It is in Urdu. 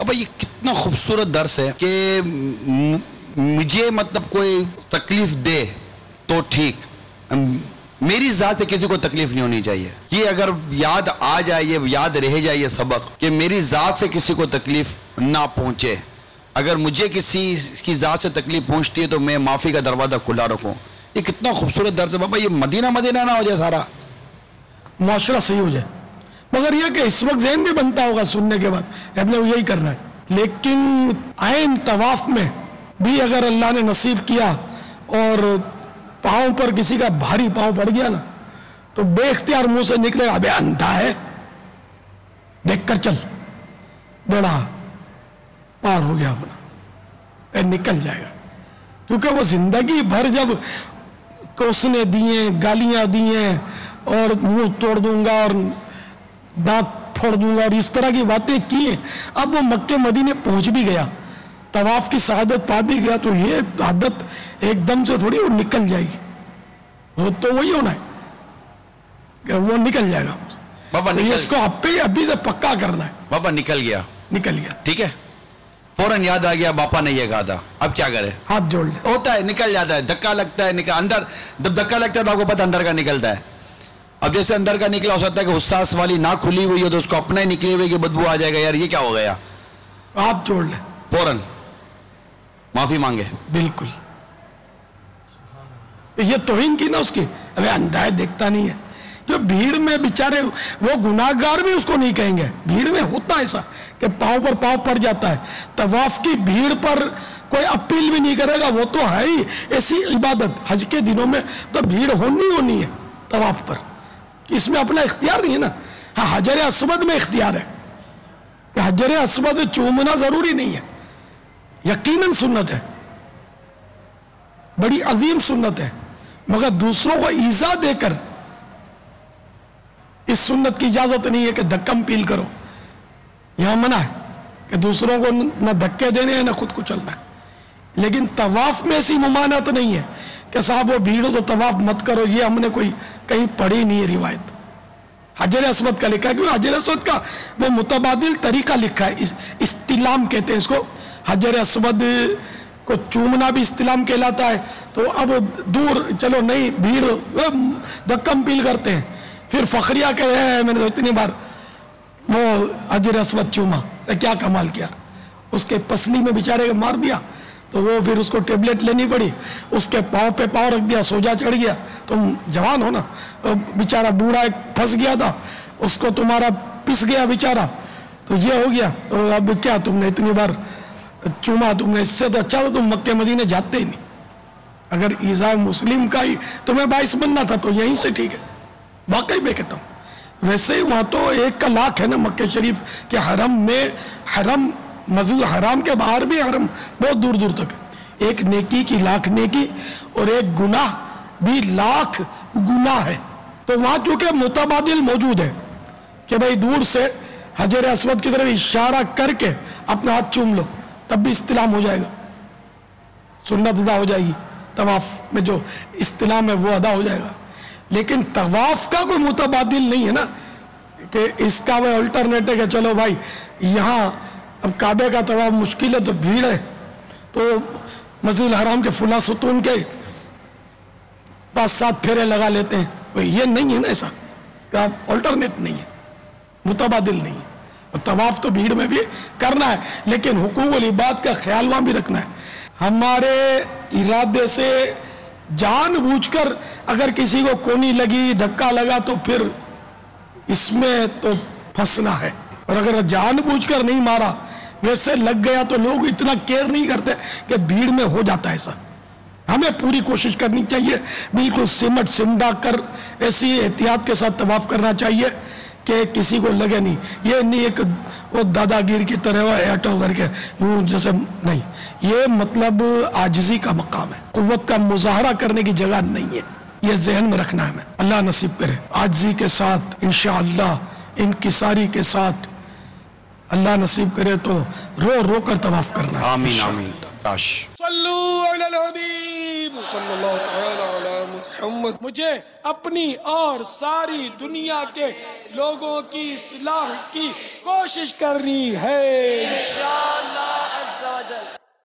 ابا یہ کتنا خوبصورت درس ہے کہ مجھے مطلب کوئی تکلیف دے تو ٹھیک، میری ذات سے کسی کو تکلیف نہیں ہونی چاہیے. یہ اگر یاد آ جائے، یہ یاد رہ جائے یہ سبق کہ میری ذات سے کسی کو تکلیف نہ پہنچے. اگر مجھے کسی کی ذات سے تکلیف پہنچتی ہے تو میں معافی کا دروازہ کھلا رکھوں. یہ کتنا خوبصورت درس ہے بابا. یہ مدینہ نہ ہو جائے سارا معاشرہ صحیح ہو جائے. مگر یہ کہ اس وقت ذہن بھی بنتا ہوگا سننے کے بعد اب نے یہی کرنا ہے. لیکن عین طواف میں بھی اگر اللہ نے نصیب کیا اور پاؤں پر کسی کا بھاری پاؤں پڑ گیا نا تو بے اختیار منہ سے نکلے ابے اندھا ہے، دیکھ کر چل، بڑا پار ہو گیا اپنا، نکل جائے گا. کیونکہ وہ زندگی بھر جب کوسنے دیے، گالیاں دیے اور منہ توڑ دوں گا اور دانت پھوڑ دوں گا اور اس طرح کی باتیں کی ہیں، اب وہ مکہ مدینے پہنچ بھی گیا، طواف کی سعادت پا بھی گیا، تو یہ عادت ایک دم سے تھوڑی وہ نکل جائے گی. وہ تو وہی ہونا ہے کہ وہ نکل جائے گا بابا. اس کو ابھی سے پکا کرنا ہے. بابا نکل گیا ٹھیک ہے، فوراً یاد آ گیا باپا نے یہ کہا تھا، اب کیا کرے؟ ہاتھ جوڑ لے. ہوتا ہے، نکل جاتا ہے، دھکا لگتا ہے، اندر جب دھکا لگتا ہے تو آپ کو پتہ اندر کا نکلتا ہے. اب جیسے اندر کا نکلا، ہو سکتا ہے کہ حساس والی نہ کھلی ہوئی ہو تو اس کو اپنا ہی نکلی ہوئی کہ بدبو آ جائے گا، یار یہ کیا ہو گیا. ہاتھ جوڑ لے، فوراً معافی مانگے. بالکل. یہ توہین کی نا اس کی، ابھی اندھا ہے دیکھتا نہیں ہے. جو بھیڑ میں بیچارے وہ گناہگار بھی اس کو نہیں کہیں گے. بھیڑ میں ہوتا ایسا کہ پاؤں پر پاؤں پڑ جاتا ہے. طواف کی بھیڑ پر کوئی اپیل بھی نہیں کرے گا، وہ تو ہے ہی ایسی عبادت. حج کے دنوں میں تو بھیڑ ہونی ہے طواف پر، اس میں اپنا اختیار نہیں ہے نا. ہاں حجر اسود میں اختیار ہے کہ حجر اسود چومنا ضروری نہیں ہے، یقیناً سنت ہے، بڑی عظیم سنت ہے. مگر دوسروں کو ایذا دے کر اس سنت کی اجازت نہیں ہے کہ دھکم پیل کرو. یہاں منع ہے کہ دوسروں کو نہ دھکے دینے ہیں نہ خود کو چلنا ہے. لیکن طواف میں ایسی ممانعت نہیں ہے کہ صاحب وہ بھیڑ ہو تو طواف مت کرو. یہ ہم نے کوئی کہیں پڑھی نہیں ہے روایت. حجر اسود کا لکھا ہے، کیونکہ حجر اسود کا وہ متبادل طریقہ لکھا ہے، استلام کہتے ہیں اس کو. حجر اسود کو چومنا بھی استلام کہلاتا ہے. تو اب دور چلو نہیں، بھیڑ دھکم پیل کرتے ہیں. پھر فخریہ کہہ رہے ہیں میں نے تو اتنی بار وہ حجر اسود چوما، کیا کمال کیا. اس کے پسلی میں بیچارے کو مار دیا تو وہ پھر اس کو ٹیبلٹ لینی پڑی، اس کے پاؤں پہ پاؤں رکھ دیا، سوجا چڑھ گیا. تم جوان ہو نا، بیچارہ بوڑھا ایک پھنس گیا تھا، اس کو تمہارا پس گیا بیچارہ، تو یہ ہو گیا. تو اب کیا تم نے اتنی بار چوما، تم نے اس سے تو اچھا تھا تم مکہ مدینے جاتے ہی نہیں. اگر ایذا مسلم کا ہی تمہیں باعث بننا تھا تو یہیں سے ٹھیک ہے. واقعی میں کہتا ہوں، ویسے ہی وہاں تو 1 کا لاکھ ہے نا مکہ شریف کے حرم میں. حرم مسجد حرام کے باہر بھی حرم بہت دور دور تک ہے. ایک نیکی کی لاکھ نیکی اور ایک گناہ بھی لاکھ گناہ ہے. تو وہاں چونکہ متبادل موجود ہے کہ بھائی دور سے حجر اسود کی طرف اشارہ کر کے اپنا ہاتھ چوم لو، تب بھی استلام ہو جائے گا، سنت ادا ہو جائے گی. طواف میں جو استلام ہے وہ ادا ہو جائے گا. لیکن طواف کا کوئی متبادل نہیں ہے نا کہ اس کا وہ الٹرنیٹ ہے کہ چلو بھائی یہاں اب کعبے کا طواف مشکل ہے تو بھیڑ ہے تو مسجد الحرام کے فلاں ستون کے 5-7 پھیرے لگا لیتے ہیں. یہ نہیں ہے نا، ایسا اس کا الٹرنیٹ نہیں ہے، متبادل نہیں ہے. اور طواف تو بھیڑ میں بھی کرنا ہے، لیکن حقوق العباد کا خیال وہاں بھی رکھنا ہے. ہمارے ارادے سے جان بوجھ کر اگر کسی کو کونی لگی، دھکا لگا تو پھر اس میں تو پھنسنا ہے. اور اگر جان بوجھ کر نہیں مارا، ویسے لگ گیا تو لوگ اتنا کیئر نہیں کرتے کہ بھیڑ میں ہو جاتا ہے ایسا. ہمیں پوری کوشش کرنی چاہیے، بالکل سمٹ سمڈا کر ایسی احتیاط کے ساتھ طواف کرنا چاہیے کہ کسی کو لگے نہیں. یہ نہیں ایک وہ دادا گیر کی طرح وہ ایٹو کر کے یوں جیسے نہیں. یہ مطلب عاجزی کا مقام ہے، قوت کا مظاہرہ کرنے کی جگہ نہیں ہے. یہ ذہن میں رکھنا ہے. ہمیں اللہ نصیب کرے عاجزی کے ساتھ، انشاءاللہ انکساری کے ساتھ اللہ نصیب کرے تو رو رو کر طواف کرنا ہے. آمین آمین. کاش صلو علی الحبیب صلی اللہ تعالی علی محمد. مجھے اپنی اور ساری دنیا کے لوگوں کی اصلاح کی کوشش کرنی ہے.